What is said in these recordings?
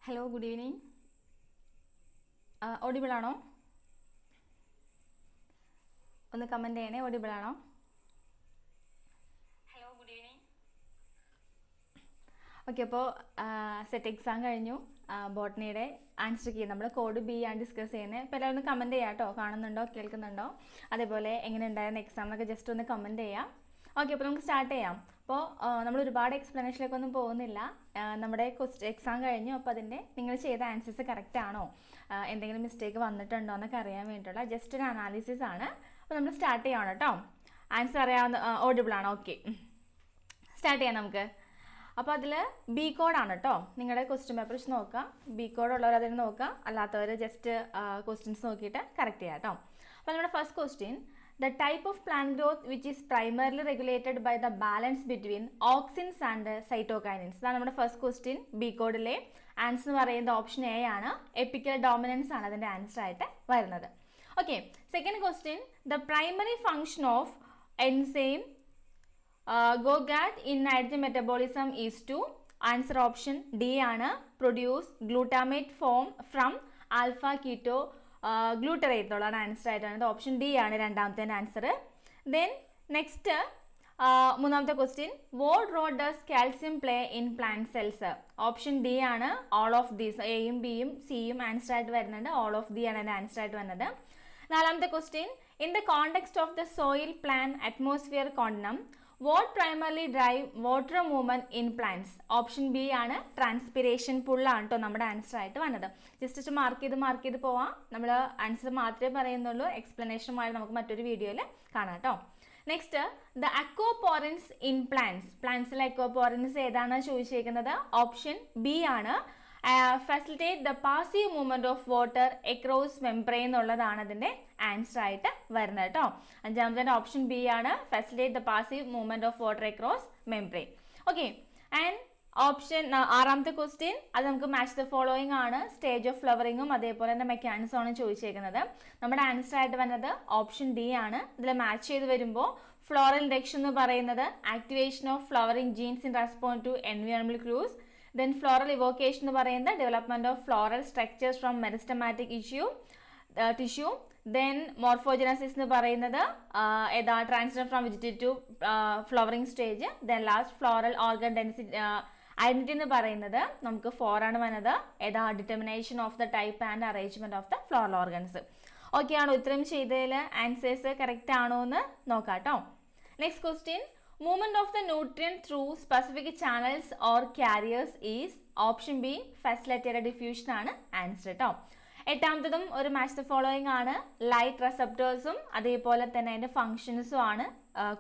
Hello, good evening. Audible ആണോ? ഒന്ന് comment ചെയ്യണേ. ഓഡിബിൾ ആണോ? Hello, good evening. ഓക്കെ, അപ്പോൾ സെറ്റ് എക്സാം കഴിഞ്ഞു. ബോട്ടണിയുടെ ആൻസർ കീ നമ്മൾ കോഡ് ബി ആണ് ഡിസ്കസ് ചെയ്യുന്നത്. അപ്പോൾ എല്ലാവരും ഒന്ന് കമൻറ്റ് ചെയ്യാം കേട്ടോ. കാണുന്നുണ്ടോ, കേൾക്കുന്നുണ്ടോ? അതേപോലെ എങ്ങനെ ഉണ്ടായിരുന്ന എക്സാം എന്നൊക്കെ ജസ്റ്റ് ഒന്ന് കമൻറ്റ് ചെയ്യാം. ഓക്കെ, അപ്പോൾ നമുക്ക് സ്റ്റാർട്ട് ചെയ്യാം. അപ്പോൾ നമ്മൾ ഒരുപാട് എക്സ്പ്ലനേഷനിലേക്കൊന്നും പോകുന്നില്ല. നമ്മുടെ എക്സാം കഴിഞ്ഞു. അപ്പോൾ അതിൻ്റെ നിങ്ങൾ ചെയ്ത ആൻസേഴ്സ് കറക്റ്റ് ആണോ, എന്തെങ്കിലും മിസ്റ്റേക്ക് വന്നിട്ടുണ്ടോ എന്നൊക്കെ അറിയാൻ വേണ്ടിയിട്ടുള്ള ജസ്റ്റ് ഒരു അനാലിസിസ് ആണ്. അപ്പോൾ നമ്മൾ സ്റ്റാർട്ട് ചെയ്യണം കേട്ടോ. ആൻസർ അറിയാവുന്ന ഓഡിബിൾ ആണോ? ഓക്കെ, സ്റ്റാർട്ട് ചെയ്യാം നമുക്ക്. അപ്പോൾ അതിൽ ബി കോഡാണ് കേട്ടോ. നിങ്ങളുടെ ക്വസ്റ്റ്യൻ പേപ്പർ വെച്ച് നോക്കുക. ബി കോഡ് ഉള്ളവർ അതിന് നോക്കുക, അല്ലാത്തവർ ജസ്റ്റ് ക്വസ്റ്റ്യൻസ് നോക്കിയിട്ട് കറക്റ്റ് ചെയ്യാം കേട്ടോ. അപ്പോൾ നമ്മുടെ first question, the type of plant growth which is primarily regulated by the balance between auxins and cytokinins. ഇതാണ് നമ്മുടെ ഫസ്റ്റ് ക്വസ്റ്റ്യൻ. ബി കോഡിലെ ആൻസർ എന്ന് പറയുന്നത് ഓപ്ഷൻ എ ആണ്. എപ്പിക്കൽ ഡോമിനൻസ് ആണ് അതിൻ്റെ ആൻസർ ആയിട്ട് വരുന്നത്. Okay, second question, the primary function of enzyme GOGAT in nitrogen metabolism is to, answer option D ആണ്, produce glutamate from alpha keto glutarate എന്നുള്ളതാണ് answer ആയിട്ട് വരുന്നത്. ഓപ്ഷൻ ഡി ആണ് രണ്ടാമത്തെ ആൻസർ. ദെൻ നെക്സ്റ്റ് മൂന്നാമത്തെ question, what role does calcium play in plant cells? Option D ആണ്, all of these. എയും ബിയും സിയും ആൻസർ ആയിട്ട് വരുന്നുണ്ട്. ഓൾ ഓഫ് ദി ആണ് എൻ്റെ ആൻസർ ആയിട്ട് വരുന്നത്. നാലാമത്തെ question, in the context of the soil plant atmosphere continuum what primarily drive water movement in plants? Option B ആണ്, ട്രാൻസ്പിരേഷൻ പുള്ളാണ് കേട്ടോ നമ്മുടെ ആൻസർ ആയിട്ട് വന്നത്. ജസ്റ്റ് മാർക്ക് ചെയ്ത് പോവാം. നമ്മൾ ആൻസർ മാത്രമേ പറയുന്നുള്ളൂ. എക്സ്പ്ലനേഷനുമായി നമുക്ക് മറ്റൊരു വീഡിയോയിൽ കാണാം കേട്ടോ. Next, the aquaporins in plants. പ്ലാന്റ്സിലെ അക്വപോറൻസ് ഏതാണ് ചോദിച്ചേക്കുന്നത്? ഓപ്ഷൻ ബി ആണ്, facilitate the passive movement of water across membrane എന്നുള്ളതാണ് അതിൻ്റെ ആൻസർ ആയിട്ട് വരുന്നത് കേട്ടോ. അഞ്ചാമത്തെ ഓപ്ഷൻ ബി ആണ്, facilitate the passive movement of water across membrane. Okay, and option ആറാമത്തെ ക്വസ്റ്റ്യൻ, അത് നമുക്ക് മാച്ച് ദ ഫോളോയിങ് ആണ്. സ്റ്റേജ് ഓഫ് ഫ്ലവറിങ്ങും അതേപോലെ തന്നെ മെക്കാനിസം ആണ് ചോദിച്ചേക്കുന്നത്. നമ്മുടെ ആൻസർ ആയിട്ട് വരുന്നത് ഓപ്ഷൻ ഡി ആണ്. ഇതിൽ മാച്ച് ചെയ്ത് വരുമ്പോൾ ഫ്ലോറൽ ഇൻഡക്ഷൻ എന്ന് പറയുന്നത് activation of flowering genes in response to എൻവയോൺമെന്റൽ ക്ലൂസ്. ദെൻ ഫ്ലോറൽ ഇവോക്കേഷൻ എന്ന് പറയുന്നത് development of floral structures from meristematic tissue. Then morphogenesis എന്ന് പറയുന്നത് transfer from vegetative to flowering stage. Then last floral organ density identity എന്ന് പറയുന്നത് നമുക്ക് 4 ആണ് വന്നത്. Determination of the type and arrangement of the floral organs. Okay ആണോ? ഇത്രയും ചെയ്തതിൽ ആൻസേഴ്സ് കറക്റ്റ് ആണോ എന്ന് നോക്കാം കേട്ടോ. Next question, movement of the nutrient through specific channels or carriers is? Option B, facilitated diffusion ആണ് ആൻസർ കേട്ടോ. എട്ടാമത്തതും ഒരു മാച്ച് ദ ഫോളോയിങ് ആണ്. ലൈറ്റ് റിസപ്റ്റേഴ്സും അതേപോലെ തന്നെ അതിൻ്റെ ഫങ്ഷൻസും ആണ്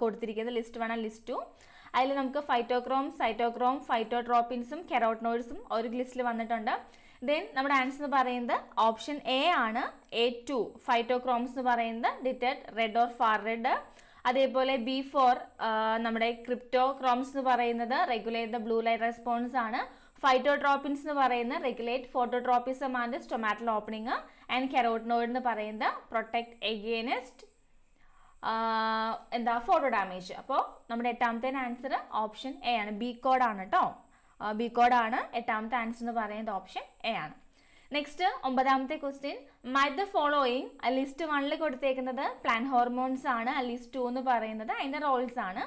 കൊടുത്തിരിക്കുന്നത്. List 1 list 2. അതിൽ നമുക്ക് ഫൈറ്റോക്രോം, സൈറ്റോക്രോം, ഫൈറ്റോട്രോപ്പിൻസും കെറോട്ടനോയിഡ്സും ഒരു ലിസ്റ്റിൽ വന്നിട്ടുണ്ട്. ദെൻ നമ്മുടെ ആൻസർ എന്ന് പറയുന്നത് ഓപ്ഷൻ എ ആണ്, A2. ഫൈറ്റോക്രോംസ് എന്ന് പറയുന്നത് detect red or far red. അതേപോലെ B4 നമ്മുടെ ക്രിപ്റ്റോക്രോംസ് എന്ന് പറയുന്നത് regulate the blue light response ആണ്. ഫൈറ്റോട്രോപ്പിൻസ് എന്ന് പറയുന്നത് regulate phototropism and stomatal opening. And carotenoid എന്ന് പറയുന്നത് പ്രൊട്ടക്ട് എഗെയിൻസ്റ്റ് ഫോട്ടോ ഡാമേജ്. അപ്പോൾ നമ്മുടെ എട്ടാമത്തെ ആൻസർ ഓപ്ഷൻ എ ആണ്. ബി കോഡാണ് കേട്ടോ. ബി കോഡാണ് എട്ടാമത്തെ ആൻസർ എന്ന് പറയുന്നത് ഓപ്ഷൻ എ ആണ്. നെക്സ്റ്റ് ഒമ്പതാമത്തെ question, match the following. List 1 കൊടുത്തേക്കുന്നത് പ്ലാന്റ് ഹോർമോൺസ് ആണ്. ലിസ്റ്റ് 2 എന്ന് പറയുന്നത് അതിൻ്റെ റോൾസ് ആണ്.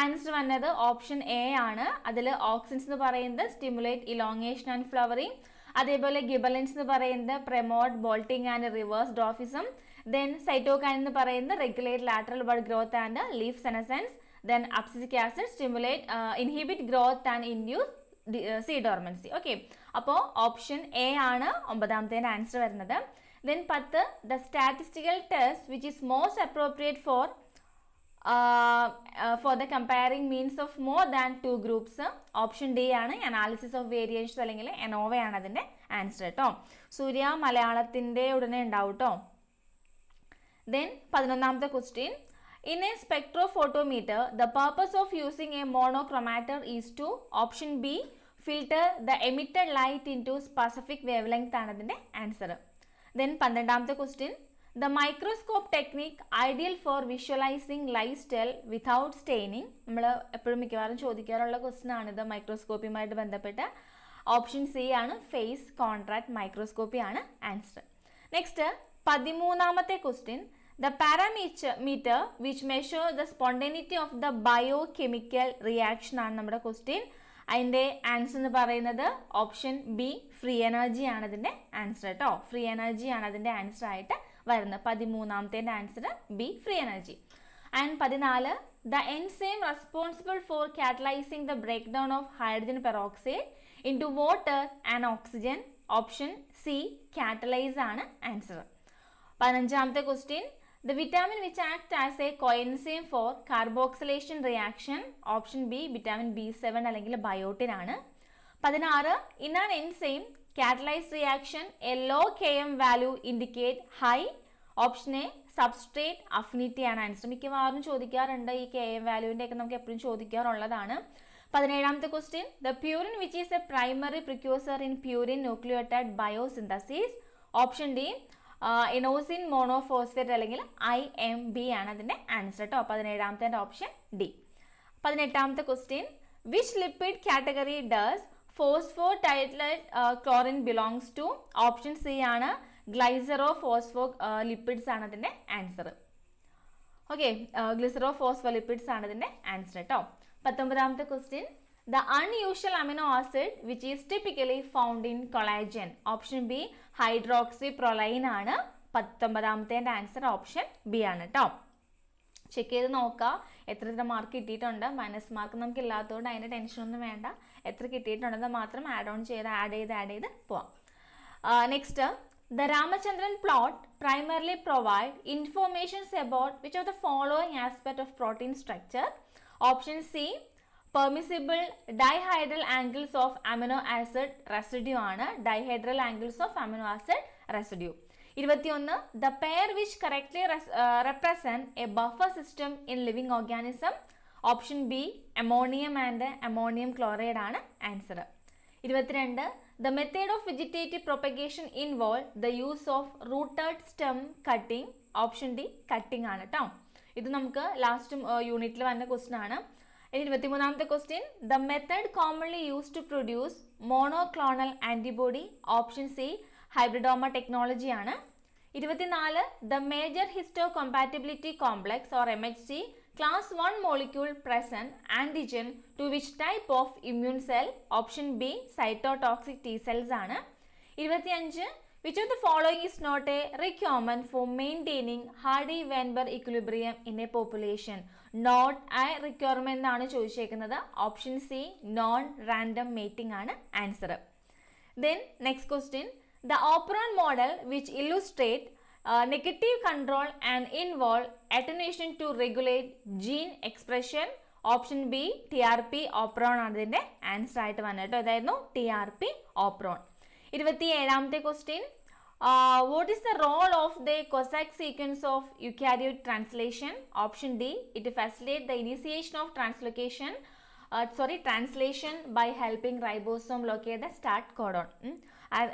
ആൻസർ വന്നത് ഓപ്ഷൻ എ ആണ്. അതിൽ ഓക്സിൻസ് എന്ന് പറയുന്നത് സ്റ്റിമുലേറ്റ് ഇലോങ്ങേഷൻ ആൻഡ് ഫ്ലവറിങ്. അതേപോലെ ഗിബലിൻസ് എന്ന് പറയുന്നത് promote bolting and reverse dwarfism. Then cytokinin എന്ന് പറയുന്നത് regulate lateral bud growth and leaf senescence. Then abscisic acid stimulate inhibit growth and induce seed dormancy. Okay, അപ്പോൾ option A ആണ് ഒമ്പതാമത്തെ answer വരുന്നത്. Then 10, the statistical test which is most appropriate for the comparing means of more than 2 groups. Option D ആണ്, analysis of variations അല്ലെങ്കിൽ എനോവയാണ് അതിൻ്റെ answer കേട്ടോ. സൂര്യ മലയാളത്തിൻ്റെ ഉടനെ ഉണ്ടാവും കേട്ടോ. ദെൻ 11ാമത്തെ question, in a spectrophotometer the purpose of using a monochromator is to? Option B, filter the emitted light into specific wavelength ആണ് അതിൻ്റെ ആൻസർ. ദെൻ 12ാമത്തെ question, the microscope technique ideal for visualizing lifestyle without staining. നമ്മൾ എപ്പോഴും മിക്കവാറും ചോദിക്കാറുള്ള question ആണിത് മൈക്രോസ്കോപ്പിയുമായിട്ട് ബന്ധപ്പെട്ട്. Option C ആണ് ഫേസ് കോൺട്രാക്ട് മൈക്രോസ്കോപ്പി ആണ് ആൻസർ. നെക്സ്റ്റ് 13ാമത്തെ question, the parameter which measure the spontaneity of the biochemical reaction ആണ് നമ്മുടെ ക്വസ്റ്റ്യൻ. അതിൻ്റെ ആൻസർ എന്ന് പറയുന്നത് ഓപ്ഷൻ ബി ഫ്രീ എനർജി ആണ് ഇതിൻ്റെ ആൻസർ കേട്ടോ. ഫ്രീ എനർജി ആണ് അതിൻ്റെ ആൻസർ ആയിട്ട് വരുന്നത്. 13ാമത്തെ answer B free energy. And 14, the enzyme responsible for catalysing the break down of hydrogen peroxide into water and oxygen. Option C catalase ആണ് answer. 15ാമത്തെ question, the vitamin which act as a coenzyme for carboxylation reaction. Option B vitamin B7 അല്ലെങ്കിൽ biotin ആണ്. 16, in an enzyme catalyzed reaction a low Km value indicate high. Option A substrate affinity ആണ് answer. മിക്കവാറും ചോദിക്കാറുണ്ട് ഈ Km വാല്യൂവിൻ്റെ ഒക്കെ നമുക്ക് എപ്പോഴും ചോദിക്കാറുള്ളതാണ്. 17ാമത്തെ question, the purine which is a primary precursor in purine nucleotide biosynthesis. Option D inosine monophosphate അല്ലെങ്കിൽ IMB ആണ് അതിൻ്റെ ആൻസർ കേട്ടോ. 17ാമത്തെ ഓപ്ഷൻ ഡി. 18ാമത്തെ question, which lipid category does phosphatidylcholine belongs to? Option C ആണ് glycerophospholipids ആണ് അതിൻ്റെ answer. Okay, glycerophospholipids ആണ് ഇതിൻ്റെ ആൻസർ കേട്ടോ. 19ാമത്തെ question, the unusual amino acid which is typically found in collagen. Option B hydroxyproline ആണ്. 19ാമത്തെ answer option B ആണ് കേട്ടോ. ചെക്ക് ചെയ്ത് നോക്കുക എത്ര മാർക്ക് കിട്ടിയിട്ടുണ്ട്. മൈനസ് മാർക്ക് നമുക്ക് ഇല്ലാത്തതുകൊണ്ട് അതിൻ്റെ ടെൻഷനൊന്നും വേണ്ട. എത്ര കിട്ടിയിട്ടുണ്ടെന്ന് മാത്രം ആഡ് ചെയ്ത് പോവാം. Next, the Ramachandran plot primarily provide informations about which of the following aspect of protein structure? Option C permissible dihedral angles of amino acid residue ആണ്. dihedral angles of amino acid residue. 21, the pair which correctly represent a buffer system in living organism. Option B ammonium and ammonium chloride ആണ് answer. 22, the method of vegetative propagation involve the use of rooted stem cutting. Option D cutting ആണ് കേട്ടോ. ഇത് നമുക്ക് last യൂണിറ്റിൽ വന്ന question ആണ്. 23ാമത്തെ question, the method commonly use to produce monoclonal antibody. Option C hybridoma technology ആണ്. 24, the major histocompatibility complex or MHC class 1 molecule present antigen to which type of immune cell. Option B cytotoxic T cells ആണ്. 25, which of the following is not a requirement for maintaining Hardy-Weinberg equilibrium in a population? Not a requirement എന്നാണ് ചോദിച്ചേക്കുന്നത്. Option C non random mating ആണ് answer. Then next question, the operon model which illustrate negative control and involve attenuation to regulate gene expression. Option B TRP operon ആണ് ഇതിൻ്റെ answer ആയിട്ട് വന്നിട്ട്. അതായിരുന്നു TRP operon. 27ാമത്തെ question, what is the role of the Cossack sequence of eukaryote translation? Option D, it facilitates the initiation of translation by helping ribosome locate the start codon.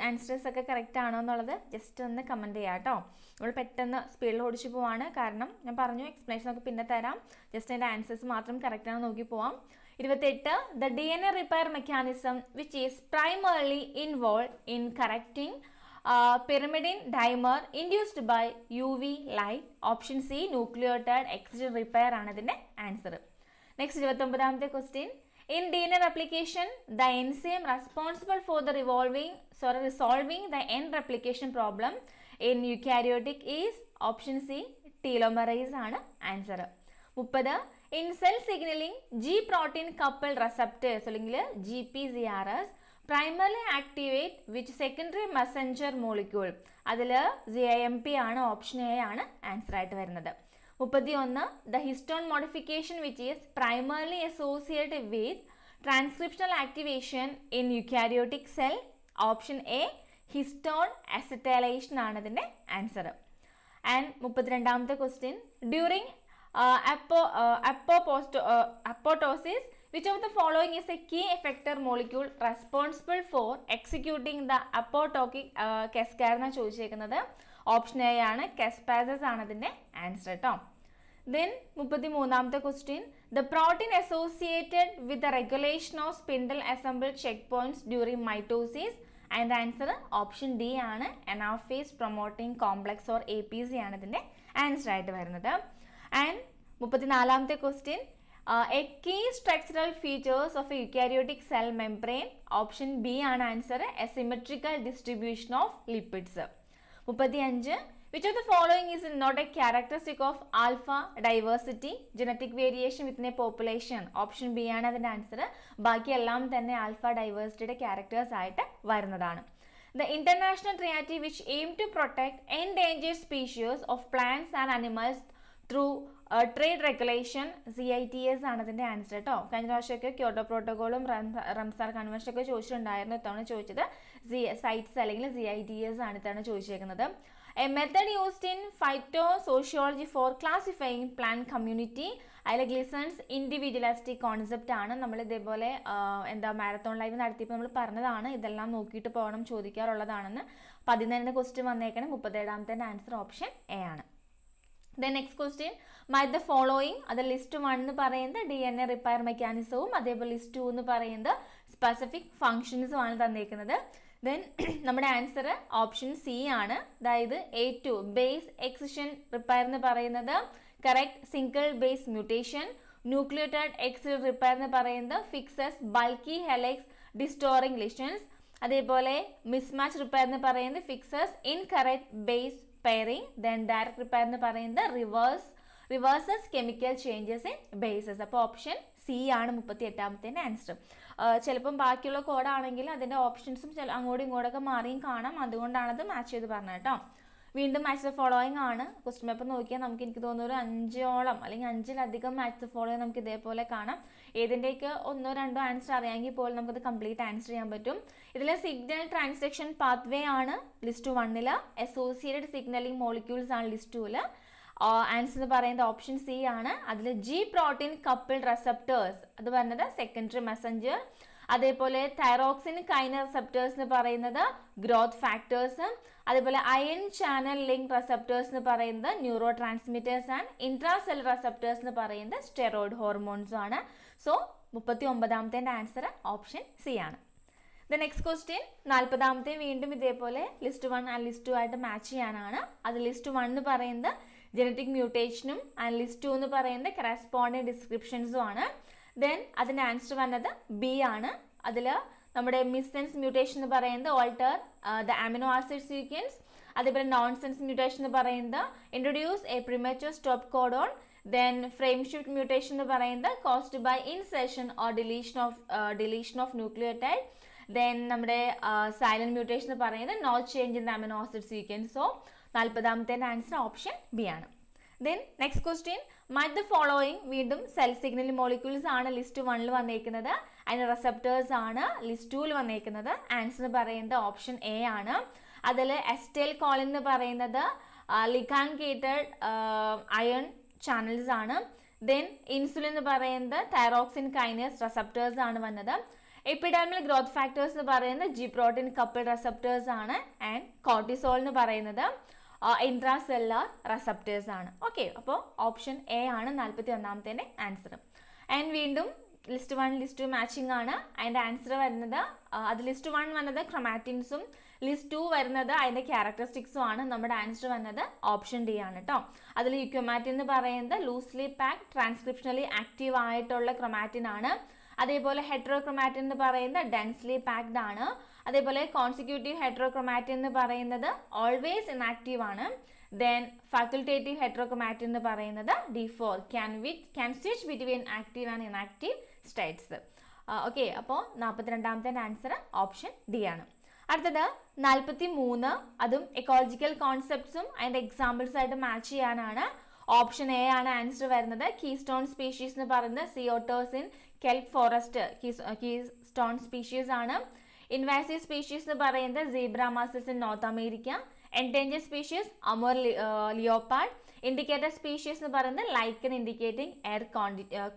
Answers ഒക്കെ correct ആണോ എന്നുള്ളത് just ഒന്ന് comment ചെയ്യാം കേട്ടോ. നമ്മൾ പെട്ടെന്ന് സ്പീഡിൽ ഓടിച്ചു പോവാണ്, കാരണം ഞാൻ പറഞ്ഞു എക്സ്പ്ലനേഷൻ ഒക്കെ പിന്നെ തരാം. ജസ്റ്റ് അതിൻ്റെ ആൻസേഴ്സ് മാത്രം കറക്റ്റ് ആണോ നോക്കി പോവാം. 28, the DNA repair mechanism which is primarily involved in correcting pyrimidine dimer induced by UV light. Option C nucleotide excision repair ആണ് ഇതിൻ്റെ ആൻസർ. നെക്സ്റ്റ് 29ാമത്തെ question, in DNA replication the enzyme responsible for the resolving the end replication problem in eukaryotic is. Option C telomerase ആണ് answer. 30, in cell signaling G protein coupled receptors അല്ലെങ്കിൽ GPCRs primarily activate which secondary messenger molecule? അതിൽ ZIMP ആണ്. Option A ആണ് answer ആയിട്ട് വരുന്നത്. 31, the histone modification which is primarily associated with transcriptional activation in eukaryotic cell. Option A histone acetylation ആണ് ഇതിൻ്റെ answer. And 32ാമത്തെ question, during apoptosis which of the following is a key effector molecule responsible for executing the apoptotic cascade എന്നാണ് ചോദിച്ചേക്കുന്നത്. Option A ആണ് കാസ്പാസസ് ആണ് ഇതിൻ്റെ answer കേട്ടോ. Then 33ാമത്തെ question, the protein associated with the regulation of spindle assembled checkpoints during mitosis, and the answer option D ആണ്, anaphase promoting complex or APC ആണ് ഇതിന്റെ answer ആയിട്ട് വരുന്നത്. ആൻഡ് 34ാമത്തെ question, a key structural features of a eukaryotic cell membrane, option B ആണ് answer, asymmetrical distribution of lipids. 35, which of the following is not a characteristic of alpha diversity, genetic variation within a population, option B ആണ് അതിന്റെ answer. ബാക്കി എല്ലാം തന്നെ alpha ഡൈവേഴ്സിറ്റിയുടെ characters ആയിട്ട് വരുന്നതാണ്. The international treaty which aim to protect endangered species of plants and animals through trade regulation, CITES ആണ് അതിന്റെ answer കേട്ടോ. കഴിഞ്ഞ പ്രാവശ്യമൊക്കെ ക്യോട്ടോ പ്രോട്ടോകോളും റംസാർ കൺവെൻഷൻ ഒക്കെ ചോദിച്ചിട്ടുണ്ടായിരുന്നു. ഇത്തവണ ചോദിച്ചത് സൈറ്റ്സ് അല്ലെങ്കിൽ CITES ആണ് ഇത്തവണ ചോദിച്ചേക്കുന്നത്. A method used in phytosociology for classifying plant community, അതിലെ ഗ്ലിസൺസ് ഇൻഡിവിജ്വലിസ്റ്റിക് കോൺസെപ്റ്റ് ആണ്. നമ്മൾ ഇതേപോലെ മാരത്തോൺ ലൈവ് നടത്തിയപ്പോൾ നമ്മൾ പറഞ്ഞതാണ്, ഇതെല്ലാം നോക്കിയിട്ട് പോകണം, ചോദിക്കാറുള്ളതാണെന്ന്. 17 ക്വസ്റ്റ്യൻ വന്നേക്കണം. 37ാമത്തെ ആൻസർ ഓപ്ഷൻ എ ആണ്. Then next question, might the following, അത് ലിസ്റ്റ് 1 എന്ന് പറയുന്നത് DNA റിപ്പയർ മെക്കാനിസവും അതേപോലെ ലിസ്റ്റ് 2 എന്ന് പറയുന്നത് സ്പെസിഫിക് ഫങ്ഷൻസും ആണ് തന്നേക്കുന്നത്. ദെൻ നമ്മുടെ ആൻസർ ഓപ്ഷൻ സി ആണ്. അതായത് A2 ബേസ് എക്സിഷൻ റിപ്പയർ എന്ന് പറയുന്നത് correct single base mutation. Nucleotide exceed repair എന്ന് പറയുന്നത് ഫിക്സസ് ബൾക്കി ഹെലക്സ് ഡിസ്റ്റോറിംഗ് ലിഷൻസ്. അതേപോലെ മിസ്മാച്ച് റിപ്പയർ എന്ന് പറയുന്നത് fixes incorrect base pairing. Then direct repair എന്ന് പറയുന്നത് reverses chemical changes in bases. അപ്പോൾ ഓപ്ഷൻ സി ആണ് 38ാമത്തെ ആൻസർ. ചിലപ്പം ബാക്കിയുള്ള കോഡാണെങ്കിൽ അതിൻ്റെ ഓപ്ഷൻസും അങ്ങോട്ടും ഇങ്ങോട്ടൊക്കെ മാറിയും കാണാം, അതുകൊണ്ടാണത് മാച്ച് ചെയ്ത് പറഞ്ഞത് കേട്ടോ. വീണ്ടും മാച്ച് ദ ഫോളോയിങ് ആണ്. ക്വസ്റ്റ്യൻ പേപ്പർ നോക്കിയാൽ നമുക്ക് എനിക്ക് തോന്നുന്നു ഒരു 5ഓളം അല്ലെങ്കിൽ 5-ലധികം മാച്ച് ദ ഫോളോയിങ് നമുക്ക് ഇതേപോലെ കാണാം. ഏതിൻ്റെയൊക്കെ 1-2 ആൻസർ അറിയാമെങ്കിൽ പോലും നമുക്കത് കംപ്ലീറ്റ് ആൻസർ ചെയ്യാൻ പറ്റും. ഇതിൽ സിഗ്നൽ ട്രാൻസ്ഡക്ഷൻ പാത്വേ ആണ് ലിസ്റ്റ് 1-ൽ, അസോസിയേറ്റഡ് സിഗ്നലിംഗ് മോളിക്യൂൾസ് ആണ് ലിസ്റ്റ് 2-ൽ. ആൻസർ എന്ന് പറയുന്നത് ഓപ്ഷൻ സി ആണ്. അതിൽ G പ്രോട്ടീൻ കപ്പിൾഡ് റെസെപ്റ്റേഴ്സ് അത് പറഞ്ഞത് സെക്കൻഡറി മെസ്സഞ്ചർ. അതേപോലെ തൈറോക്സിൻ കൈന റെസെപ്റ്റേഴ്സ് എന്ന് പറയുന്നത് ഗ്രോത്ത് ഫാക്ടേഴ്സ്. അതേപോലെ അയൺ ചാനൽ ലിങ്ക് റെസെപ്റ്റേഴ്സ് എന്ന് പറയുന്നത് ന്യൂറോ ട്രാൻസ്മിറ്റേഴ്സ് ആൻഡ് ഇൻട്രാസെൽ റെസെപ്റ്റേഴ്സ് എന്ന് പറയുന്നത് സ്റ്റെറോയിഡ് ഹോർമോൺസും ആണ്. സോ 39ാമത്തെ ആൻസർ ഓപ്ഷൻ സി ആണ്. ദ നെക്സ്റ്റ് ക്വസ്റ്റ്യൻ 40ാമത്തെ വീണ്ടും ഇതേപോലെ ലിസ്റ്റ് 1 ആൻഡ് ലിസ്റ്റ് 2 ആയിട്ട് മാച്ച് ചെയ്യാനാണ്. അത് ലിസ്റ്റ് 1 എന്ന് പറയുന്നത് ജനറ്റിക് മ്യൂട്ടേഷനും ആൻഡ് ലിസ്റ്റ് 2 എന്ന് പറയുന്നത് കറസ്പോണ്ടിങ് ഡിസ്ക്രിപ്ഷൻസും ആണ്. ദെൻ അതിൻ്റെ ആൻസർ വന്നത് ബി ആണ്. അതിൽ നമ്മുടെ മിസ്സെൻസ് മ്യൂട്ടേഷൻ എന്ന് പറയുന്നത് alter the amino acid sequence. അതേപോലെ നോൺസെൻസ് മ്യൂട്ടേഷൻ എന്ന് പറയുന്നത് introduce a premature stop codon. Then frame shift mutation എന്ന് പറയുന്നത് caused by insertion or deletion of nucleotide. Then നമ്മുടെ സൈലന്റ് മ്യൂട്ടേഷൻ എന്ന് പറയുന്നത് no change in the amino acid sequence. So 40ാമത്തെ answer option B ആണ്. Then next question, match the following വീണ്ടും cell signal molecules ആണ് list 1-ൽ വന്നേക്കുന്നത്. അതിന് റെസെപ്റ്റേഴ്സ് ആണ് ലിസ്റ്റ് 2-ൽ വന്നേക്കുന്നത്. ആൻസർ എന്ന് പറയുന്നത് ഓപ്ഷൻ എ ആണ്. അതിൽ എസ്റ്റൈൽ കോളിൻ എന്ന് പറയുന്നത് ലിഗാൻഗേറ്റഡ് അയൺ ചാനൽസ് ആണ്. ദെൻ ഇൻസുലിൻ എന്ന് പറയുന്നത് തൈറോക്സിൻ കൈനേസ് റെസെപ്റ്റേഴ്സ് ആണ് വന്നത്. എപ്പിഡെർമൽ ഗ്രോത്ത് ഫാക്ടേഴ്സ് എന്ന് പറയുന്നത് G പ്രോട്ടീൻ കപ്പിൾഡ് റെസെപ്റ്റേഴ്സ് ആണ്. ആൻഡ് കോർട്ടിസോൾ എന്ന് പറയുന്നത് ഇൻട്രാസെല്ലുലാർ റെസെപ്റ്റേഴ്സ് ആണ്. ഓക്കെ, അപ്പോൾ ഓപ്ഷൻ എ ആണ് 41ാമത്തെ ആൻസർ. ആൻഡ് വീണ്ടും ലിസ്റ്റ് 1 ലിസ്റ്റ് 2 മാച്ചിങ് ആണ്. അതിൻ്റെ ആൻസർ വരുന്നത് അത് ലിസ്റ്റ് 1 വന്നത് ക്രൊമാറ്റിൻസും ലിസ്റ്റ് 2 വരുന്നത് അതിൻ്റെ ക്യാരക്ടറിസ്റ്റിക്സും ആണ്. നമ്മുടെ ആൻസർ വന്നത് ഓപ്ഷൻ ഡി ആണ് കേട്ടോ. അതിൽ ക്രൊമാറ്റിൻ എന്ന് പറയുന്നത് ലൂസ്ലി പാക്ക് ട്രാൻസ്ക്രിപ്ഷണലി ആക്റ്റീവ് ആയിട്ടുള്ള ക്രൊമാറ്റിൻ ആണ്. അതേപോലെ ഹെറ്ററോക്രൊമാറ്റിൻ എന്ന് പറയുന്നത് ഡെൻസ്ലി പാക്ഡ് ആണ്. അതേപോലെ കോൺസിക്യൂട്ടീവ് ഹെറ്ററോക്രൊമാറ്റിൻ എന്ന് പറയുന്നത് ഓൾവേസ് ഇനാക്റ്റീവ് ആണ്. ദെൻ ഫാക്കൽറ്റേറ്റീവ് ഹെറ്ററോക്രൊമാറ്റിൻ എന്ന് പറയുന്നത് D4 can switch between active and inactive States. Okay, അപ്പോൾ 42ാമത്തെ ആൻസർ ഓപ്ഷൻ ഡി ആണ്. അടുത്തത് 43, അതും എക്കോളജിക്കൽ കോൺസെപ്റ്റ്സും അതിൻ്റെ എക്സാമ്പിൾസ് ആയിട്ട് മാച്ച് ചെയ്യാനാണ്. ഓപ്ഷൻ എ ആണ് ആൻസർ വരുന്നത്. കീസ്റ്റോൺ സ്പീഷീസ് എന്ന് പറയുന്നത് sea otters in kelp forest keystone species ആണ്. ഇൻവാസീവ് സ്പീഷീസ് എന്ന് പറയുന്നത് zebra mussels in North America. Endangered species Amur leopard. Indicated species എന്ന് പറയുന്നത് ലൈക്കൺ ഇൻഡിക്കേറ്റിംഗ് എയർ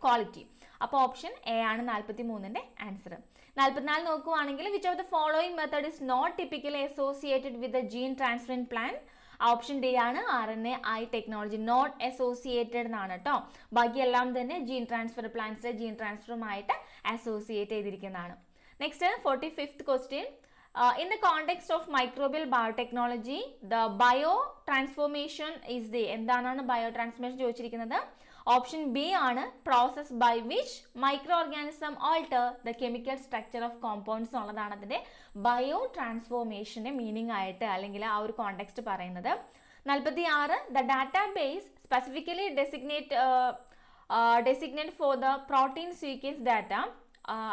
ക്വാളിറ്റി. അപ്പോൾ ഓപ്ഷൻ എ ആണ് 43ന്റെ ആൻസർ. 44 നോക്കുവാണെങ്കിൽ which of the following method is not typically associated with the gene transfer in plant. Option D ആണ് RNAi technology, not associated എന്നാണ് കേട്ടോ. ബാക്കിയെല്ലാം തന്നെ ജീൻ ട്രാൻസ്ഫർ, പ്ലാന്റ്സിലെ ജീൻ ട്രാൻസ്ഫറുമായിട്ട് അസോസിയേറ്റ് ചെയ്തിരിക്കുന്നതാണ്. Next 45th question. In the context of microbial biotechnology, the biotransformation is the, എന്താണ് biotransformation ചോദിച്ചിരിക്കുന്നത്? ഓപ്ഷൻ ബി ആണ് process by which micro organism alter the chemical structure of compounds എന്നുള്ളതാണ് അതിൻ്റെ bio ട്രാൻസ്ഫോർമേഷൻ്റെ meaning ആയിട്ട് അല്ലെങ്കിൽ ആ ഒരു കോണ്ടെക്സ്റ്റ് പറയുന്നത്. 46 the data base specifically designate for the protein sequence data.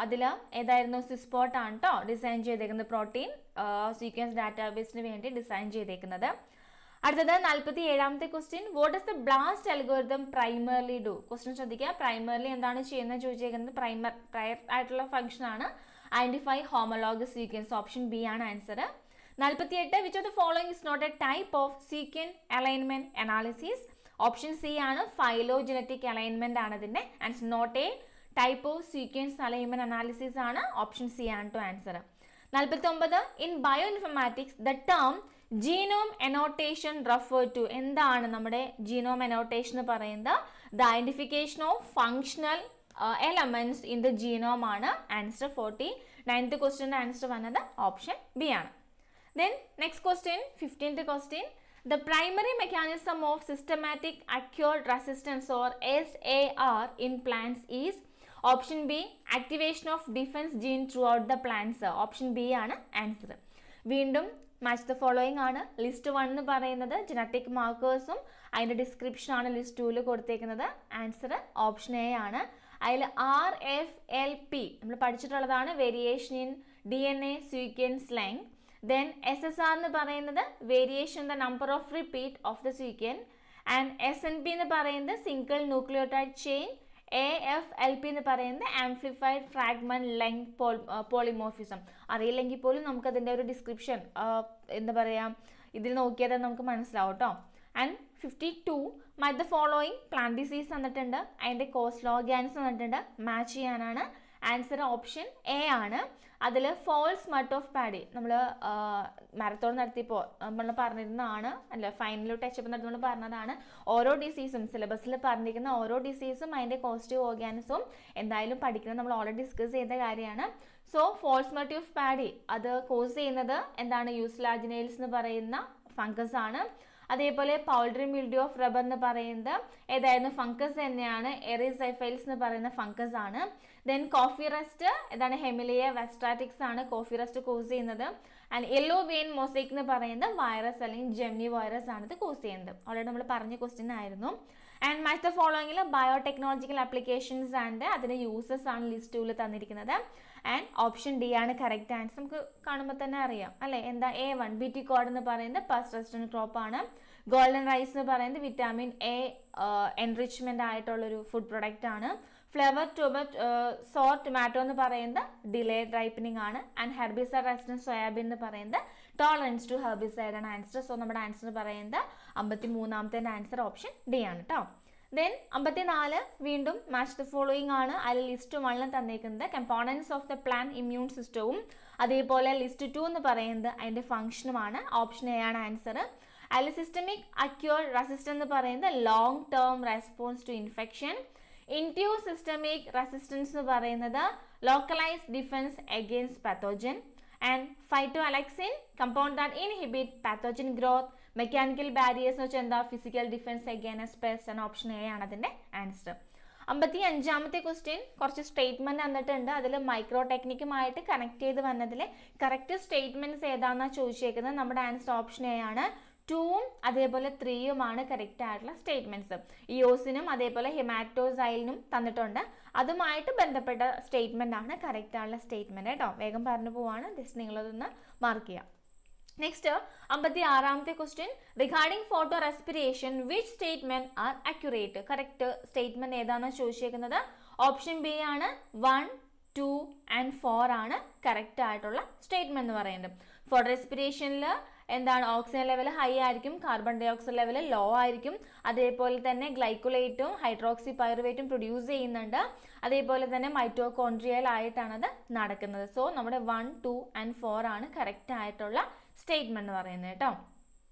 അതിൽ ഏതായിരുന്നു? സിസ്പോട്ട് ആണ് കേട്ടോ ഡിസൈൻ ചെയ്തേക്കുന്നത്, പ്രോട്ടീൻ സീക്വൻസ് ഡാറ്റാബേസിന് വേണ്ടി ഡിസൈൻ ചെയ്തേക്കുന്നത്. അടുത്തത് 47ാമത്തെ question. What is the BLAST algorithm primarily do? Question ശ്രദ്ധിക്കുക. പ്രൈമർലി എന്താണ് ചെയ്യുന്നത് ചോദിച്ചേക്കുന്നത്? പ്രയർ ആയിട്ടുള്ള ഫംഗ്ഷൻ ആണ് identify homologous sequence. Option B ആണ് answer. 48 which of the following is not a type of sequence alignment analysis? Option C ആണ് phylogenetic alignment ആണ് ഇതിന്റെ answer. Not a type of sequence alignment analysis ആണ്, option C ആണ് to answer. 49 in bioinformatics the term genome annotation refer to? എന്താണ് നമ്മുടെ genome annotation എന്ന് പറയുന്നത്? The identification of functional elements in the genome ആണ് answer. 49th ക്വസ്റ്റ്യൻ്റെ answer വന്നത് option B ആണ്. Then next question 15th question. The primary mechanism of systematic acquired resistance or SAR in plants is? Option B activation of defense gene throughout the plants. Option B ആണ് answer. വീണ്ടും match the following ആണ്. List 1 എന്ന് പറയുന്നത് genetic മാർക്കേഴ്സും അതിൻ്റെ description ആണ് list 2 കൊടുത്തേക്കുന്നത്. Answer option A ആണ്. അതിൽ RFLP നമ്മൾ പഠിച്ചിട്ടുള്ളതാണ്, variation in DNA sequence length. Then SSR എന്ന് പറയുന്നത് variation the number of repeat of the sequence. And SNP എന്ന് പറയുന്നത് സിംഗിൾ ന്യൂക്ലിയോടൈഡ് ചെയിൻ. AFLP എന്ന് പറയുന്നത് ആംപ്ലിഫൈഡ് ഫ്രാഗ്മെന്റ് ലെങ്ത് പോളിമോർഫിസം. അറിയില്ലെങ്കിൽ പോലും നമുക്കതിൻ്റെ ഒരു ഡിസ്ക്രിപ്ഷൻ എന്താ പറയുക ഇതിൽ നോക്കിയാൽ നമുക്ക് മനസ്സിലാവും കേട്ടോ. ആൻഡ് 52 മറ്റ് ദ ഫോളോയിങ് പ്ലാന്റ് ഡിസീസ് തന്നിട്ടുണ്ട്, അതിൻ്റെ കോസ്റ്റ് ഓർഗാനിസം തന്നിട്ടുണ്ട്. മാച്ച് ചെയ്യാനാണ് ആൻസർ ഓപ്ഷൻ എ ആണ്. അതിൽ ഫോൾസ് മട്ട് ഓഫ് പാഡി നമ്മൾ മാരത്തോൺ നടത്തിയപ്പോൾ നമ്മൾ പറഞ്ഞിരുന്നതാണ്, അല്ല ഫൈനൽ ടച്ചപ്പ് നടത്തുമ്പോൾ പറഞ്ഞതാണ്. ഓരോ ഡിസീസും സിലബസിൽ പറഞ്ഞിരിക്കുന്ന ഓരോ ഡിസീസും അതിൻ്റെ കോസ്റ്റീവ് ഓർഗാനിസവും എന്തായാലും പഠിക്കുന്നത് നമ്മൾ ഓൾറെഡി ഡിസ്കസ് ചെയ്ത കാര്യമാണ്. സോ ഫോൾസ് മട്ട് ഓഫ് പാഡി അത് കോസ് ചെയ്യുന്നത് എന്താണ്? യൂസ്ലാജിനൈൽസ് എന്ന് പറയുന്ന ഫംഗസ് ആണ്. അതേപോലെ പൗൾട്രി മിൽഡ്യൂ ഓഫ് റബ്ബർ എന്ന് പറയുന്നത് ഏതായിരുന്നു? ഫംഗസ് തന്നെയാണ്. എറിസൈഫൈൽസ് എന്ന് പറയുന്ന ഫംഗസ് ആണ്. ദെൻ കോഫി റസ്റ്റ് ഏതാണ്? ഹെമിലിയ വെസ്ട്രാറ്റിക്സ് ആണ് കോഫി റസ്റ്റ് കോസ് ചെയ്യുന്നത്. ആൻഡ് യെല്ലോ വെയിൻ മൊസൈക്ക് എന്ന് പറയുന്നത് വൈറസ് അല്ലെങ്കിൽ ജെമിനി വൈറസ് ആണ് ഇത് കോസ് ചെയ്യുന്നത്. ഓൾറെഡി നമ്മൾ പറഞ്ഞ ക്വസ്റ്റ്യൻ ആയിരുന്നു. ആൻഡ് മാച്ച് ദ ഫോളോയിങ്ങിൽ ബയോടെക്നോളജിക്കൽ ആപ്ലിക്കേഷൻസ് ആൻഡ് അതിൻ്റെ യൂസസ് ആണ് ലിസ്റ്റ് 2 തന്നിരിക്കുന്നത്. ആൻഡ് ഓപ്ഷൻ ഡി ആണ് കറക്റ്റ് ആൻസർ. നമുക്ക് കാണുമ്പോൾ തന്നെ അറിയാം അല്ലേ എന്താ? A1 BT കോഡ് എന്ന് പറയുന്നത് പസ്റ്റ് റെസിസ്റ്റന്റ് ക്രോപ്പ് ആണ്. ഗോൾഡൻ റൈസ് എന്ന് പറയുന്നത് വിറ്റാമിൻ A എൻറിച്ച്മെന്റ് ആയിട്ടുള്ളൊരു ഫുഡ് പ്രൊഡക്റ്റ് ആണ്. ഫ്ലവർ സോർ ടൊമാറ്റോ എന്ന് പറയുന്നത് ഡിലേഡ് റൈപ്പനിങ് ആണ്. ആൻഡ് ഹെർബിസൈഡ് റെസിസ്റ്റന്റ് സോയാബീൻ എന്ന് പറയുന്നത് ടോളറൻസ് ടു ഹെർബിസൈഡ് ആണ് ആൻസർ. സോ നമ്മുടെ ആൻസർ പറയുന്നത് 53ാമത്തെ ആൻസർ ഓപ്ഷൻ ഡി ആണ് കേട്ടോ. ദെൻ 54 വീണ്ടും മാച്ച് ദ ഫോളോയിങ് ആണ്. അതിൽ ലിസ്റ്റ് 1 തന്നേക്കുന്നത് components of the plant immune സിസ്റ്റവും അതേപോലെ ലിസ്റ്റ് 2 എന്ന് പറയുന്നത് അതിൻ്റെ ഫംഗ്ഷനുമാണ്. ഓപ്ഷൻ എ ആണ് ആൻസർ. അതിൽ സിസ്റ്റമിക് അക്യൂർഡ് റെസിസ്റ്റൻസ് എന്ന് പറയുന്നത് long term response to infection. Induced systemic resistance എന്ന് പറയുന്നത് localised defence against pathogen. And phytoalexin compound that inhibit pathogen growth. Mechanical barriers എന്ന് വെച്ചാൽ എന്താ? ഫിസിക്കൽ ഡിഫൻസ് അഗെയിൻസ്റ്റ് പെസ്റ്റ് ആണ്. ഓപ്ഷൻ എ ആണ് അതിൻ്റെ ആൻസർ. 55ാമത്തെ ക്വസ്റ്റ്യൻ കുറച്ച് സ്റ്റേറ്റ്മെന്റ് തന്നിട്ടുണ്ട്. അതിൽ മൈക്രോ ടെക്നിക്കുമായിട്ട് കണക്ട് ചെയ്ത് വന്നതിൽ കറക്റ്റ് സ്റ്റേറ്റ്മെന്റ്സ് ഏതാണെന്നാണ് ചോദിച്ചേക്കുന്നത്. നമ്മുടെ ആൻസർ ഓപ്ഷൻ എ ആണ്. 2ഉം അതേപോലെ 3യുമാണ് കറക്റ്റ് ആയിട്ടുള്ള സ്റ്റേറ്റ്മെന്റ്സ്. ഇയോസിനും അതേപോലെ ഹെമാറ്റോസൈലിനും തന്നിട്ടുണ്ട്. അതുമായിട്ട് ബന്ധപ്പെട്ട സ്റ്റേറ്റ്മെന്റ് ആണ് കറക്റ്റ് ആയിട്ടുള്ള സ്റ്റേറ്റ്മെന്റ് കേട്ടോ. വേഗം പറഞ്ഞു പോവാണ്, ജസ്റ്റ് നിങ്ങളതൊന്ന് മാർക്ക് ചെയ്യാം. നെക്സ്റ്റ് 56ാമത്തെ question. Regarding photorespiration which statement are accurate? Correct statement ഏതാണെന്ന് ചോദിച്ചേക്കുന്നത്. ഓപ്ഷൻ ബി ആണ്. 1, 2 and 4 ആണ് കറക്റ്റ് ആയിട്ടുള്ള സ്റ്റേറ്റ്മെന്റ് എന്ന് പറയുന്നത്. ഫോട്ടോ റെസ്പിറേഷനിൽ എന്താണ്? ഓക്സിജൻ ലെവൽ ഹൈ ആയിരിക്കും, carbon dioxide level low ആയിരിക്കും. അതേപോലെ തന്നെ ഗ്ലൈക്കോലേറ്റും ഹൈഡ്രോക്സി പൈറുവേറ്റും പ്രൊഡ്യൂസ് ചെയ്യുന്നുണ്ട്. അതേപോലെ തന്നെ മൈറ്റോകോൺട്രിയൽ ആയിട്ടാണ് അത് നടക്കുന്നത്. സോ നമ്മുടെ 1, 2 and 4 ആണ് കറക്റ്റ് ആയിട്ടുള്ള സ്റ്റേറ്റ്മെന്റ് എന്ന് പറയുന്നത് കേട്ടോ.